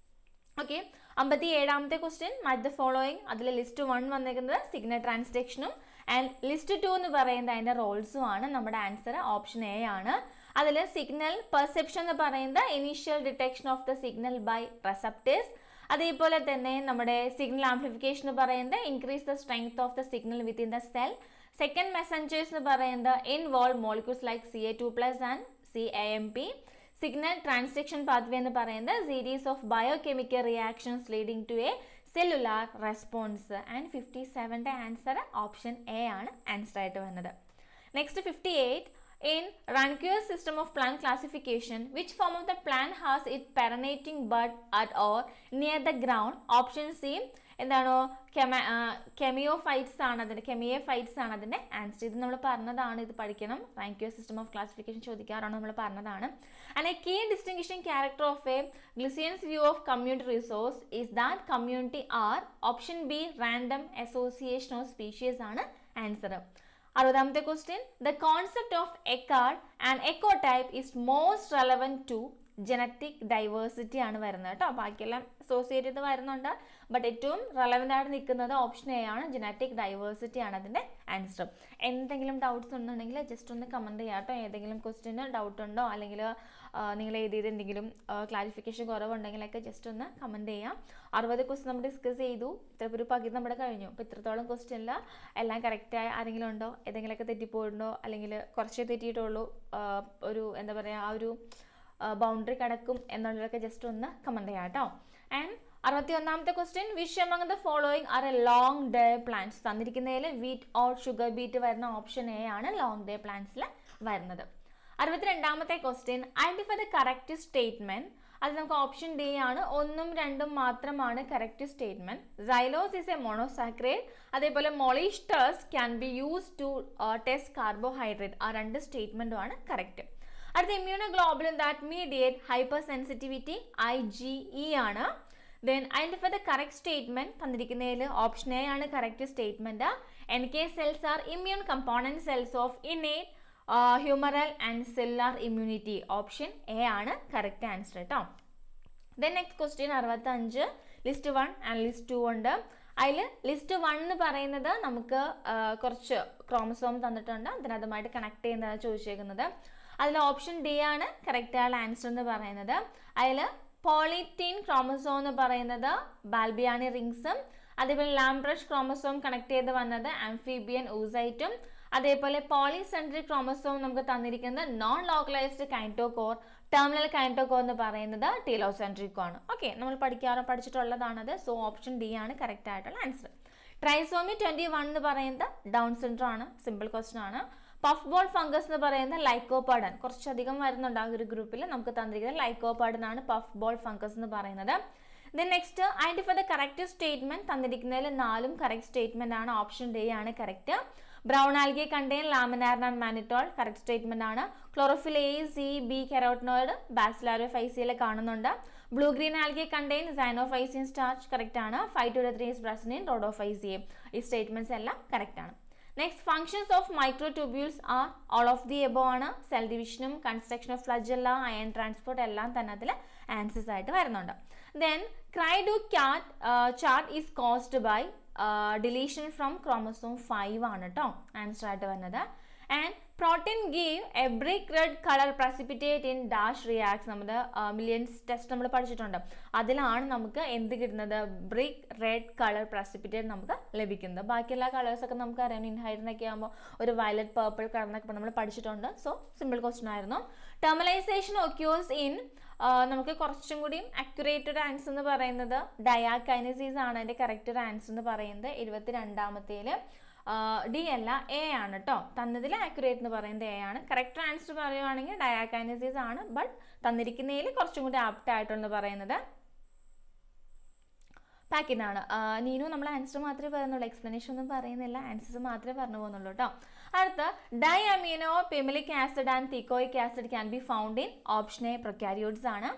ഓക്കെ, 57ാമത്തെ ക്വസ്റ്റ്യൻ മാച്ച് ദ ഫോളോയിങ്. അതിൽ ലിസ്റ്റ് 1 വന്നിരിക്കുന്നത് സിഗ്നൽ ട്രാൻസ്ഡക്ഷനും ആൻഡ് ലിസ്റ്റ് 2 എന്ന് പറയുന്നത് അതിൻ്റെ റോൾസും ആണ്. നമ്മുടെ ആൻസർ ഓപ്ഷൻ എ ആണ്. അതിൽ സിഗ്നൽ പെർസെപ്ഷൻ എന്ന് പറയുന്നത് initial detection of the signal by receptors. അതേപോലെ തന്നെ നമ്മുടെ സിഗ്നൽ ആംപ്ലിഫിക്കേഷൻ എന്ന് പറയുന്നത് increase the strength of the signal within the cell. Second messengers എന്ന് പറയുന്നത് involve molecules like CA2+ and CAMP. Signal transduction pathway എന്ന് പറയുന്നത് series of biochemical reactions leading to a cellular response. And 57ന്റെ answer option A ആണ് answer ആയിട്ട് വന്നത്. Next 58. In Ranke's system of plant classification, which form of the plant has its perinating bud at or near the ground? Option C എന്താണോ കെമിയോഫൈറ്റ്സ് ആണ് അതിൻ്റെ answer. ഇത് നമ്മൾ പറഞ്ഞതാണ്, ഇത് പഠിക്കണം. റാങ്കിയോ സിസ്റ്റം ഓഫ് ക്ലാസിഫിക്കേഷൻ ചോദിക്കാറാണ്, നമ്മൾ പറഞ്ഞതാണ്. And a key distinguishing character of a Gleason's view of community resource is that community are. Option B random association of species ആണ് ആൻസർ. 60ാമത്തെ question. The concept of ecad and ecotype is most relevant to genetic diversity ആണ് വരുന്നത് കേട്ടോ. ബാക്കിയെല്ലാം associate ചെയ്ത് വരുന്നുണ്ട്, but ഏറ്റവും relevant ആയിട്ട് നിൽക്കുന്നത് ഓപ്ഷൻ എ ആണ്, ജനറ്റിക് ഡൈവേഴ്സിറ്റി ആണ് അതിൻ്റെ ആൻസർ. എന്തെങ്കിലും ഡൗട്ട്സ് ഉണ്ടെങ്കിൽ ജസ്റ്റ് ഒന്ന് കമൻറ്റ് ചെയ്യാം കേട്ടോ. ഏതെങ്കിലും ക്വസ്റ്റ്യന് ഡൗട്ട് ഉണ്ടോ, അല്ലെങ്കിൽ നിങ്ങൾ എഴുതിയത് എന്തെങ്കിലും ക്ലാരിഫിക്കേഷൻ കുറവുണ്ടെങ്കിലൊക്കെ ജസ്റ്റ് ഒന്ന് കമൻറ്റ് ചെയ്യാം. 60 ക്വസ്റ്റ്യൻ നമ്മൾ ഡിസ്കസ് ചെയ്തു, ഇത്ര ഒരു പകുതി നമ്മുടെ കഴിഞ്ഞു. അപ്പോൾ ഇത്രത്തോളം ക്വസ്റ്റ്യനിൽ എല്ലാം കറക്റ്റായി ആരെങ്കിലും ഉണ്ടോ, ഏതെങ്കിലുമൊക്കെ തെറ്റിപ്പോയിട്ടുണ്ടോ, അല്ലെങ്കിൽ കുറച്ചേ തെറ്റിയിട്ടുള്ളൂ, ഒരു എന്താ പറയുക ആ ഒരു ബൗണ്ടറി കിടക്കും എന്നുള്ളതൊക്കെ ജസ്റ്റ് ഒന്ന് കമൻറ്റ് ചെയ്യാം കേട്ടോ. ആൻഡ് 61ാമത്തെ question. Which among the following are a long day plants? തന്നിരിക്കുന്നതിൽ വീറ്റ് ഓർ ഷുഗർ ബീറ്റ് വരുന്ന ഓപ്ഷൻ എ ആണ് ലോങ് ഡേ പ്ലാന്റ്സിൽ വരുന്നത്. 62ാമത്തെ question. Identify the correct statement. അത് നമുക്ക് ഓപ്ഷൻ ഡി ആണ്, 1ഉം 2ഉം മാത്രമാണ് correct statement. Xylose is a monosaccharide. അതേപോലെ Molisch's can be use to test carbohydrate. ആ 2 സ്റ്റേറ്റ്മെന്റും ആണ് കറക്റ്റ്. അടുത്ത immunoglobulin that mediate hypersensitivity IgE ആണ്. Then identify the correct statement. തന്നിരിക്കുന്നതിൽ ഓപ്ഷൻ എ ആണ് correct statement. NK cells are immune component cells of innate humoral and cellular immunity. Option A ആണ് correct answer കേട്ടോ. Then next question 65. List 1 and list 2 ഉണ്ട്. അതിൽ list 1 എന്ന് പറയുന്നത് നമുക്ക് കുറച്ച് ക്രോമസോം തന്നിട്ടുണ്ട്, അതിനതുമായിട്ട് കണക്ട് ചെയ്യുന്നതാണ് ചോദിച്ചേക്കുന്നത്. അതിൽ ഓപ്ഷൻ ഡി ആണ് കറക്റ്റ് ആയ ആൻസർ എന്ന് പറയുന്നത്. അതിൽ പോളിറ്റീൻ ക്രോമസോം എന്ന് പറയുന്നത് ബാൽബിയാനി റിങ്സും, അതേപോലെ ലാംബ്രഷ് ക്രോമസോം കണക്ട് ചെയ്ത് വന്നത് ആംഫീബിയൻ ഊസൈറ്റും, അതേപോലെ പോളിസെൻട്രിക് ക്രോമസോം നമുക്ക് തന്നിരിക്കുന്നത് നോൺ ലോക്കലൈസ്ഡ് കൈൻറ്റോകോർ, ടെർമിനൽ കൈൻറ്റോകോർ എന്ന് പറയുന്നത് ടീലോസെൻട്രിക്കും ആണ്. ഓക്കെ, നമ്മൾ പഠിച്ചിട്ടുള്ളതാണത്. സോ ഓപ്ഷൻ ഡി ആണ് കറക്റ്റ് ആയിട്ടുള്ള ആൻസർ. ട്രൈസോമി 21 എന്ന് പറയുന്നത് ഡൗൺ സിൻഡ്രോം ആണ്, സിമ്പിൾ ക്വസ്റ്റൻ ആണ്. പഫ് ബോൾ ഫംഗസ് എന്ന് പറയുന്നത് ലൈക്കോപാഡൻ, കുറച്ചധികം വരുന്നുണ്ട് ആ ഒരു ഗ്രൂപ്പിൽ. നമുക്ക് തന്നിരിക്കുന്നത് ലൈക്കോപാഡൻ ആണ് പഫ് ബോൾ ഫംഗസ് എന്ന് പറയുന്നത്. Then next identify the correct statement. തന്നിരിക്കുന്നതിൽ 4ഉം കറക്റ്റ് സ്റ്റേറ്റ്മെന്റ് ആണ്, ഓപ്ഷൻ ഡി ആണ് correct. Brown algae contain laminarin and mannitol, correct statement ആണ്. Chlorophyll A, C, B carotenoid ബാസിലാരോഫൈസിയയിൽ കാണുന്നുണ്ട്. Blue green algae contain cyanophycin starch, correct ആണ്. 5-3 ബ്രസിനിൻ Rhodophyceae. ഈ സ്റ്റേറ്റ്മെന്റ്സ് എല്ലാം കറക്റ്റ് ആണ്. Next functions of microtubules are all of the above ആണ്. Cell ഡിവിഷനും construction of flagella, ion transport എല്ലാം തന്നെ അതിൽ ആൻസേഴ്സ് ആയിട്ട് വരുന്നുണ്ട്. Then cri du chat chart is caused by deletion from chromosome 5 ആണ് കേട്ടോ ആൻസർ ആയിട്ട് വരുന്നത്. And protein give a brick red colour precipitate in dash reacts. നമ്മുടെ മില്യൻസ് ടെസ്റ്റ് നമ്മൾ പഠിച്ചിട്ടുണ്ട്, അതിലാണ് നമുക്ക് എന്ത് കിട്ടുന്നത്, ബ്രിക്ക് റെഡ് കളർ പ്രസിപ്പിറ്റേറ്റ് നമുക്ക് ലഭിക്കുന്നത്. ബാക്കിയെല്ലാ കളേഴ്സൊക്കെ നമുക്ക് അറിയാം, ഇൻഹൈഡ്രിനൊക്കെ ആകുമ്പോൾ ഒരു വയലറ്റ് പേർപ്പിൾ കളറിനൊക്കെ നമ്മൾ പഠിച്ചിട്ടുണ്ട്. സോ സിമ്പിൾ ക്വസ്റ്റൻ ആയിരുന്നു. ടെർമലൈസേഷൻ ഒക്യൂസ് ഇൻ നമുക്ക് കുറച്ചും കൂടി അക്യുറേറ്റഡ് ആൻസർ എന്ന് പറയുന്നത് ഡയാകൈനസിസ് ആണ് അതിൻ്റെ കറക്റ്റ് ആൻസർ എന്ന് പറയുന്നത്. 72ാമത്തേൽ ഡി അല്ല എ ആണ് കേട്ടോ തന്നതിൽ. ആക്യുറേറ്റ് എന്ന് പറയുന്നത് എ ആണ്. കറക്റ്റ് ആൻസർ പറയുവാണെങ്കിൽ ഡയാകൈനസിസ് ആണ്, ബട്ട് തന്നിരിക്കുന്നതിൽ കുറച്ചും കൂടി ആപ്റ്റ് ആയിട്ടെന്ന് പറയുന്നത് പാക്കിനാണ്. നീനു നമ്മൾ ആൻസർ മാത്രമേ പറയുന്നുള്ളൂ, എക്സ്പ്ലനേഷൻ ഒന്നും പറയുന്നില്ല, ആൻസേഴ്സ് മാത്രമേ പറഞ്ഞു പോകുന്നുള്ളൂ കേട്ടോ. അടുത്ത diaminopimelic acid and teichoic acid can be found in option A prokaryotes ആണ്.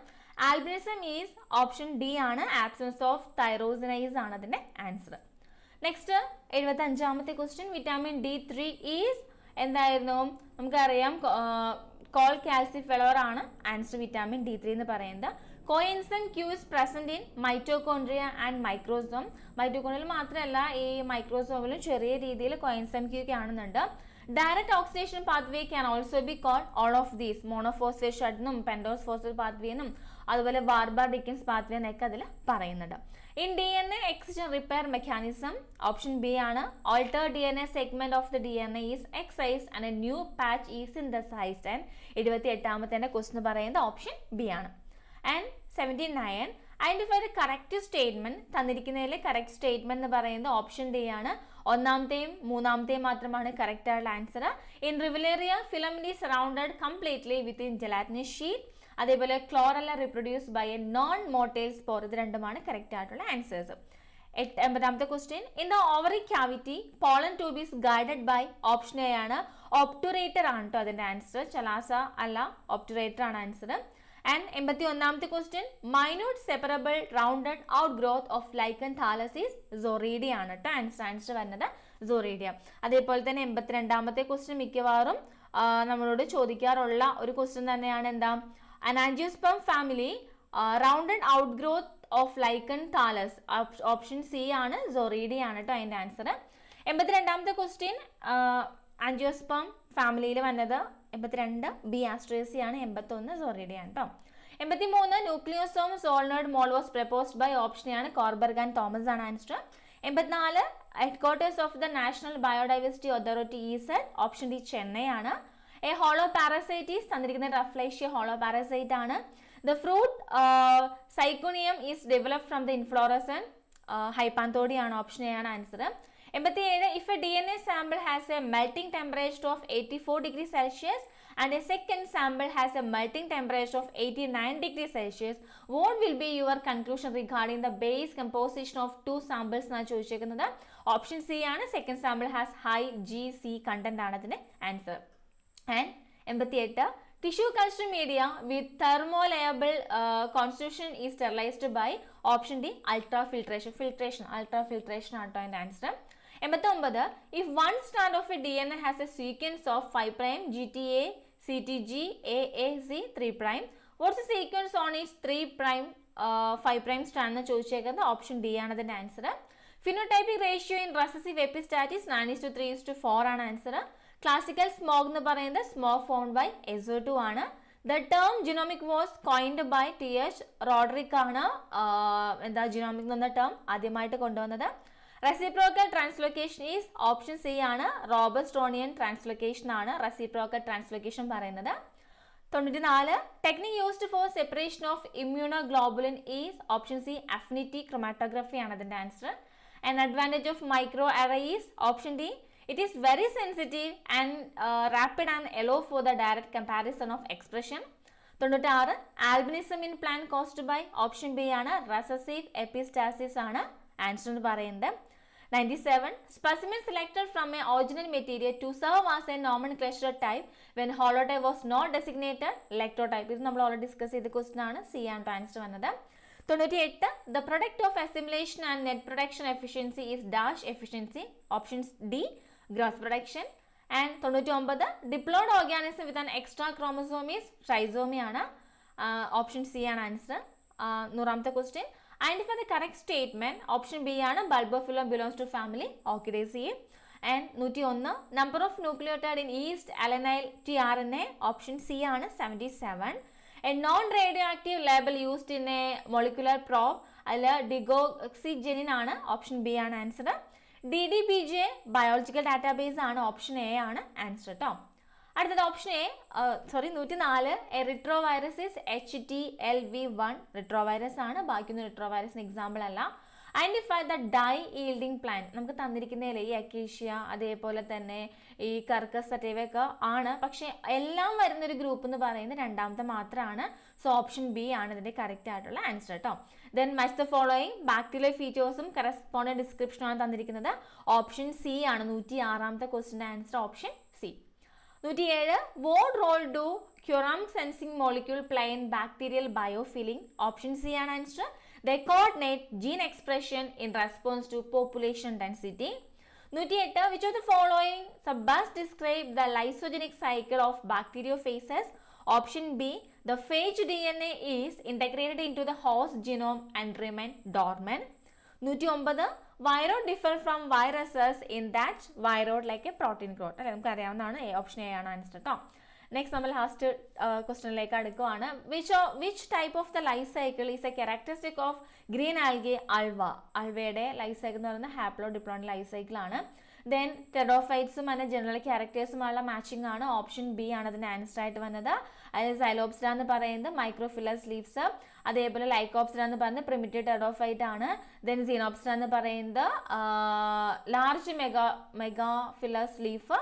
ആൽബിനിസം ഈസ് ഓപ്ഷൻ ഡി ആണ്. ആബ്സെൻസ് ഓഫ് തൈറോസിനൈസ് ആണ് അതിൻ്റെ ആൻസർ. നെക്സ്റ്റ് 75ാമത്തെ ക്വസ്റ്റ്യൻ. വിറ്റാമിൻ D3 ഈസ് എന്തായിരുന്നു നമുക്കറിയാം, കോൾ കാൽസിഫെറോൾ ആണ് ആൻസർ വിറ്റാമിൻ D3 എന്ന് പറയുന്നത്. Coenzyme Q is present in mitochondria and microsome. മൈറ്റോകോൺഡ്രിയയിൽ മാത്രമല്ല ഈ മൈക്രോസോമിലും ചെറിയ രീതിയിൽ കോഎൻസൈം ക്യൂ കാണുന്നുണ്ട്. Direct oxidation pathway can also be called all of these. Monophosphate ഷഡ് എന്നും പെൻഡോസ് ഫോസ്ഫേറ്റ് പാത്വേ എന്നും അതുപോലെ ബാർബർ ഡിക്കിൻസ് പാത്വേ എന്നൊക്കെ അതിൽ പറയുന്നുണ്ട്. In D N A excision repair mechanism option B ആണ്. Alter D N A segment of the D N A is excised and a new patch is synthesised. And 78ാമത്തെ question പറയുന്നത് option B ആണ്. And 79 identify the correct statement. തന്നിരിക്കുന്നതിൽ correct statement എന്ന് പറയുന്നത് option D ആണ്. ഒന്നാമത്തെയും മൂന്നാമത്തെയും മാത്രമാണ് correct ആയിട്ടുള്ള answer. In Rivularia filament is surrounded completely with in gelatinous sheath. അതേപോലെ Chlorella reproduce by a non motile spore. ഇത് രണ്ടുമാണ് കറക്റ്റ് ആയിട്ടുള്ള ആൻസേഴ്സ്. 80ാമത്തെ question in the ovary cavity pollen tube is guided by option A ആണ്. Obturator ആണ് കേട്ടോ അതിന്റെ answer. ചലാസ അല്ല, ഒപ്റ്റുറേറ്റർ ആണ് ആൻസർ. ആൻഡ് 81ാമത്തെ question minute separable rounded outgrowth of lichen thallus is soredia ആണ് കേട്ടോ ആൻസർ വരുന്നത് സൊറീഡിയ. അതേപോലെ തന്നെ 82ാമത്തെ ക്വസ്റ്റ്യൻ മിക്കവാറും നമ്മളോട് ചോദിക്കാറുള്ള ഒരു ക്വസ്റ്റ്യൻ തന്നെയാണ്. എന്താ? An angiosperm family rounded outgrowth of lichen thallus. Option C ആണ്, സൊറീഡിയ ആണ് കേട്ടോ അതിന്റെ ആൻസർ. 82ാമത്തെ ക്വസ്റ്റ്യൻ ആൻജിയോസ്പെർം ഫാമിലിയിൽ വന്നത് 82 ബി ആസ്ട്രേസി ആണ്, 81 സൊറീഡിയ ആണ് കേട്ടോ. 83 nucleosome solenoid model was proposed by option ആണ് കോർബർഗ് ആൻഡ് തോമസ് ആണ് answer. 84 headquarters of the National Biodiversity Authority is at option D Chennai ആണ്. എ ഹോളോ പാരസൈറ്റ് ഈസ് തന്നിരിക്കുന്ന റഫ്ലേഷ്യ ഹോളോ പാരസൈറ്റ് ആണ്. The fruit syconium is developed from the inflorescence hypanthodium ആണ്, option A ആണ് answer. 87 if a DNA sample has a melting temperature of 84 degrees Celsius and a second sample has a melting temperature of 89 degrees Celsius, what will be your conclusion regarding the base composition of two samples എന്നാണ് ചോദിച്ചിരിക്കുന്നത്. Option C ആണ്, second sample has high GC content ആണ് അതിന്റെ answer. And 88 tissue culture media with thermolayable constitution is sterilized by option D ultrafiltration. Ultrafiltration ആണ് അതിന്റെ answer. 89 if one strand of a DNA has a sequence of 5' GTA CTG AAC 3', what's the sequence on its 3' 5' strand എന്ന് ചോദിച്ചേക്കുന്നത് option D ആണ് അതിന്റെ answer. Phenotypic ratio in recessive epistasis 9:3:4 ആണ് answer. Classical smog എന്ന് പറയുന്നത് smog formed by SO2 ആണ്. The term genomic was coined by TH Roderick ആണ് genomic എന്ന term ആദ്യമായിട്ട് കൊണ്ടുവന്നത്. Reciprocal translocation is option C ആണ്, റോബർട്ട്സോണിയൻ ട്രാൻസ്ലോക്കേഷൻ ആണ് റെസിപ്രോക്കൽ ട്രാൻസ്ലോക്കേഷൻ പറയുന്നത്. 94 technique used for separation of immunoglobulin is option C affinity chromatography ആണ് അതിന്റെ answer. And advantage of micro array is option D it is very sensitive and rapid and allow for the direct comparison of expression. 96 albinism in plant caused by option B ആണ്, recessive epistasis ആണ് answer എന്ന് പറയുന്നത്. 97 specimen selected from a original material to serve as a nomenclature type when holotype was not designated electrotype. ഇത് നമ്മൾ already discuss ചെയ്ത question ആണ്, C ആണ് answer വന്നത്. 98 the product of assimilation and net production efficiency is dash efficiency, option D gross production. And 99 diploid organism with an extra chromosome is trisomy ആണ്, option C ആണ് answer. 100ാമത്തെ question identify the correct statement, option B ആണ്, bulbophyllum belongs to family Orchidaceae. And 101 number of nucleotide in yeast alanine tRNA, option C ആണ് 77. A non-radioactive label used in a molecular probe അതിൽ digoxigenin ആണ്, option B ആണ് answer. DDBJ biological database ആണ്, option A ആണ് answer കേട്ടോ. അടുത്തത് option A 104 a retrovirus is HTLV1 retrovirus ആണ്, ബാക്കിയൊന്നും റിട്രോവൈറസിന് എക്സാമ്പിൾ അല്ല. Identify the dye yielding plant, നമുക്ക് തന്നിരിക്കുന്നതിൽ ഈ അക്കേഷ്യ അതേപോലെ തന്നെ ഈ കർക്കസ് സറ്റേവയൊക്കെ ആണ്, പക്ഷെ എല്ലാം വരുന്നൊരു ഗ്രൂപ്പ് എന്ന് പറയുന്നത് രണ്ടാമത്തെ മാത്രമാണ്. സോ ഓപ്ഷൻ ബി ആണ് ഇതിന്റെ കറക്റ്റ് ആയിട്ടുള്ള ആൻസർ കേട്ടോ. Then match the following bacterial ഫീച്ചേഴ്സും കറസ്പോണ്ടന്റ് ഡിസ്ക്രിപ്ഷനാണ് തന്നിരിക്കുന്നത്, ഓപ്ഷൻ സി ആണ്. 106ാമത്തെ ക്വസ്റ്റിന്റെ answer option C. 107 what role do quorum sensing molecule play in bacterial biofilling, option C ആണ് answer. They coordinate gene expression in response to population density. 108 which of the following best describe the lysogenic cycle of bacteriophages, Option B, the phage DNA is integrated into the host genome and remain dormant. 109, viral differ from viruses in that viral like a protein growth. അല്ലെ നമുക്ക് അറിയാവുന്നതാണ് option A ആണ് answer കേട്ടോ. Next നമ്മൾ last ക്വസ്റ്റ്യനിലേക്ക് അടുക്കുകയാണ്. Which type of the life cycle is a characteristic of green algae Ulva? അൾവയുടെ life cycle എന്ന് പറയുന്നത് ഹാപ്ലോ ഡിപ്ലോയിഡ് ലൈഫ് സൈക്കിൾ ആണ്. ദെൻ ടെറോഫൈറ്റ്സും അതിന്റെ ജനറൽ ക്യാരക്ടേഴ്സുമായുള്ള മാച്ചിങ് ആണ്. ഓപ്ഷൻ ബി ആണ് അതിന്റെ ആൻസർ ആയിട്ട് വന്നത്. അതിൽ സൈലോപ്സിഡ എന്ന് പറയുന്നത് മൈക്രോഫിലസ് ലീവ്സ്, അതേപോലെ ലൈക്കോപ്സിഡ എന്ന് പറയുന്നത് പ്രിമിറ്റീവ് ടെറോഫൈറ്റ് ആണ്. ദെൻ സീനോപ്സിഡ എന്ന് പറയുന്നത് ലാർജ് മെഗാഫിലസ് ലീഫ്,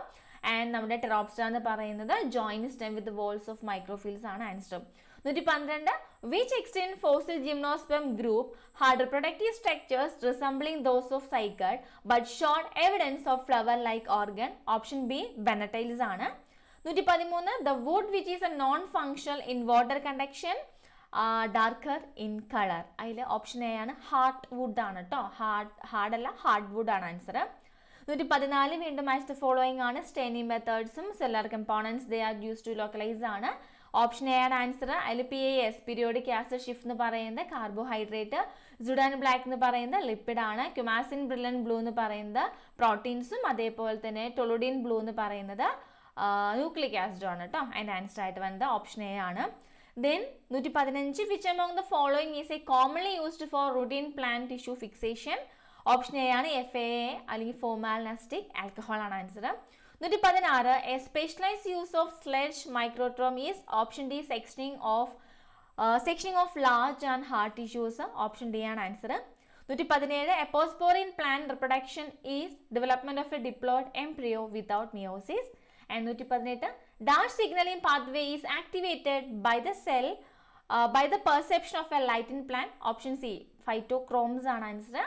ആൻഡ് നമ്മുടെ ടെറോപ്സിഡ എന്ന് പറയുന്നത് joint stem with whorls of microphylls ആണ് answer. 112, which extinct fossil gymnosperm group had reproductive structures resembling those of cycad but showed evidence of flower-like organ? Option B, Benetiles ആണ്. 113, the wood which is a non-functional in water conduction, darker in color. അതിൽ option A ആണ്, heart would ആണ് കേട്ടോ. Hard അല്ല, hard wood ആണ് answer. 114, വീണ്ടും match the following ആണ്. Staining മെത്തേഡ്സും cellular components they are use to localise ആണ്. ഓപ്ഷൻ എ ആണ് ആൻസർ. അതിൽ PAS പീരിയോഡിക് ആസിഡ് ഷിഫ്റ്റ് എന്ന് പറയുന്നത് കാർബോഹൈഡ്രേറ്റ്, സുഡാൻ ബ്ലാക്ക് എന്ന് പറയുന്നത് ലിപ്പിഡ് ആണ്, ക്യുമാസിൻ ബ്രില്ലൻ ബ്ലൂ എന്ന് പറയുന്നത് പ്രോട്ടീൻസും, അതേപോലെ തന്നെ ടൊളുഡിൻ ബ്ലൂ എന്ന് പറയുന്നത് ന്യൂക്ലിക് ആസിഡ് ആണ് കേട്ടോ. അതിൻ്റെ ആൻസർ ആയിട്ട് വന്നത് ഓപ്ഷൻ എ ആണ്. Then 115, which among the following is a commonly used for routine plant tissue fixation? Option A ആണ്, FAA അല്ലെങ്കിൽ ഫോർമാലിനാസ്റ്റിക് ആൽക്കഹോൾ ആണ് answer. 116, a specialized use of sledge microtome is option D, sectioning of large and hard tissues. Option D ആണ് answer. 117, apospore plant reproduction is development of a diploid embryo without meiosis. And 118, dash signaling pathway is activated by the cell by the perception of a light in plant. Option C, phytochromes ആണ് answer.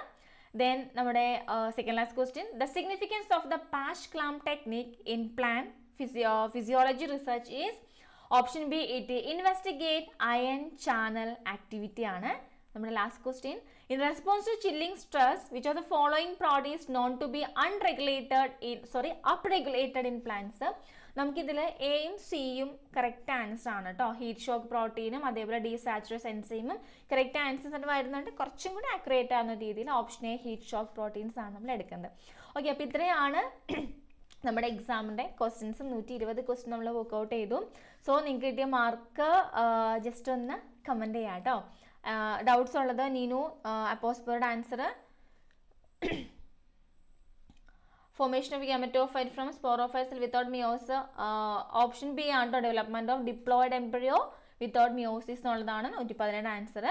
Then നമ്മുടെ second last question, the significance of the patch clamp technique in plant physiology research is? Option B, it investigate ion channel activity ആണ്. നമ്മുടെ last question, in response to chilling stress, which of the following proteins known to be upregulated in plants? നമുക്കിതിൽ എയും സിയും correct answer ആണ് കേട്ടോ. Heat shock പ്രോട്ടീനും അതേപോലെ ഡീസാച്ചുറസ് എൻസൈമും correct answers ആയിട്ട് വരുന്നുണ്ട്. കുറച്ചും കൂടി ആക്യുറേറ്റ് ആവുന്ന രീതിയിൽ option A heat shock proteins ആണ് നമ്മൾ എടുക്കുന്നത്. ഓക്കെ, അപ്പോൾ ഇത്രയാണ് നമ്മുടെ എക്സാമിൻ്റെ ക്വസ്റ്റ്യൻസും. 120 ക്വസ്റ്റ്യൻ നമ്മൾ വർക്ക്ഔട്ട് ചെയ്തു. സോ നിങ്ങൾക്ക് കിട്ടിയ മാർക്ക് ജസ്റ്റ് ഒന്ന് കമൻറ്റ് ചെയ്യാം കേട്ടോ. ഡൗട്ട്സ് ഉള്ളത് നീനു അപ്പോസ്പോറുടെ answer formation of gametophyte from sporophytes without meiosis. Option B ആണ് കേട്ടോ, development of diploid embryo without meiosis എന്നുള്ളതാണ് 117 ആൻസർ.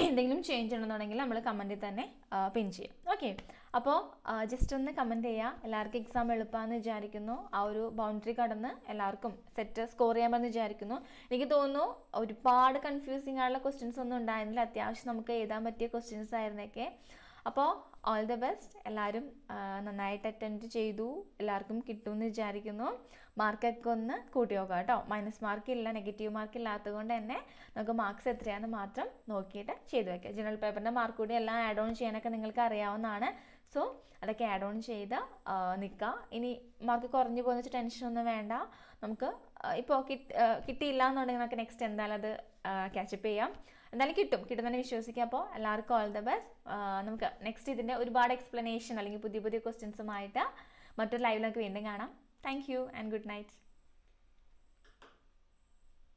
എന്തെങ്കിലും ചേഞ്ച് ഉണ്ടെന്നുണ്ടെങ്കിൽ നമ്മൾ കമൻറ്റിൽ തന്നെ പിൻ ചെയ്യും. ഓക്കെ, അപ്പോൾ ജസ്റ്റ് ഒന്ന് കമൻറ്റ് ചെയ്യുക. എല്ലാവർക്കും എക്സാം എളുപ്പമാണെന്ന് വിചാരിക്കുന്നു. ആ ഒരു ബൗണ്ടറി കടന്ന് എല്ലാവർക്കും സെറ്റ് സ്കോർ ചെയ്യാൻ പറ്റുമെന്ന് വിചാരിക്കുന്നു. എനിക്ക് തോന്നുന്നു ഒരുപാട് കൺഫ്യൂസിങ് ആയിട്ടുള്ള ക്വസ്റ്റ്യൻസ് ഒന്നും ഉണ്ടായിരുന്നില്ല. അത്യാവശ്യം നമുക്ക് എഴുതാൻ പറ്റിയ ക്വസ്റ്റ്യൻസ് ആയിരുന്നൊക്കെ. അപ്പോൾ ഓൾ ദ ബെസ്റ്റ്. എല്ലാവരും നന്നായിട്ട് അറ്റൻഡ് ചെയ്തു. എല്ലാവർക്കും കിട്ടുമെന്ന് വിചാരിക്കുന്നു. മാർക്കൊക്കെ ഒന്ന് കൂട്ടി നോക്കാം കേട്ടോ. മൈനസ് മാർക്കില്ല, നെഗറ്റീവ് മാർക്ക് ഇല്ലാത്തത് കൊണ്ട് തന്നെ നമുക്ക് മാർക്സ് എത്രയാണെന്ന് മാത്രം നോക്കിയിട്ട് ചെയ്തു വയ്ക്കുക. ജനറൽ പേപ്പറിൻ്റെ മാർക്ക് കൂടി എല്ലാം ആഡ് ഓൺ ചെയ്യാനൊക്കെ നിങ്ങൾക്ക് അറിയാവുന്നതാണ്. സോ അതൊക്കെ ആഡ് ഓൺ ചെയ്ത് നിൽക്കുക. ഇനി മാർക്ക് കുറഞ്ഞു പോകുന്ന വെച്ചാൽ ടെൻഷനൊന്നും വേണ്ട. നമുക്ക് ഇപ്പോൾ കിട്ടിയില്ല എന്നുണ്ടെങ്കിൽ നമുക്ക് നെക്സ്റ്റ് എന്തായാലും അത് ക്യാച്ചപ്പ് ചെയ്യാം. എന്തായാലും കിട്ടുമെന്ന് വിശ്വസിക്കാം. അപ്പോൾ എല്ലാവർക്കും ഓൾ ദ ബെസ്റ്റ്. നമുക്ക് നെക്സ്റ്റ് ഇതിൻ്റെ ഒരുപാട് എക്സ്പ്ലനേഷൻ അല്ലെങ്കിൽ പുതിയ ക്വസ്റ്റ്യൻസുമായിട്ട് മറ്റൊരു ലൈവിലൊക്കെ വീണ്ടും കാണാം. Thank you and good night.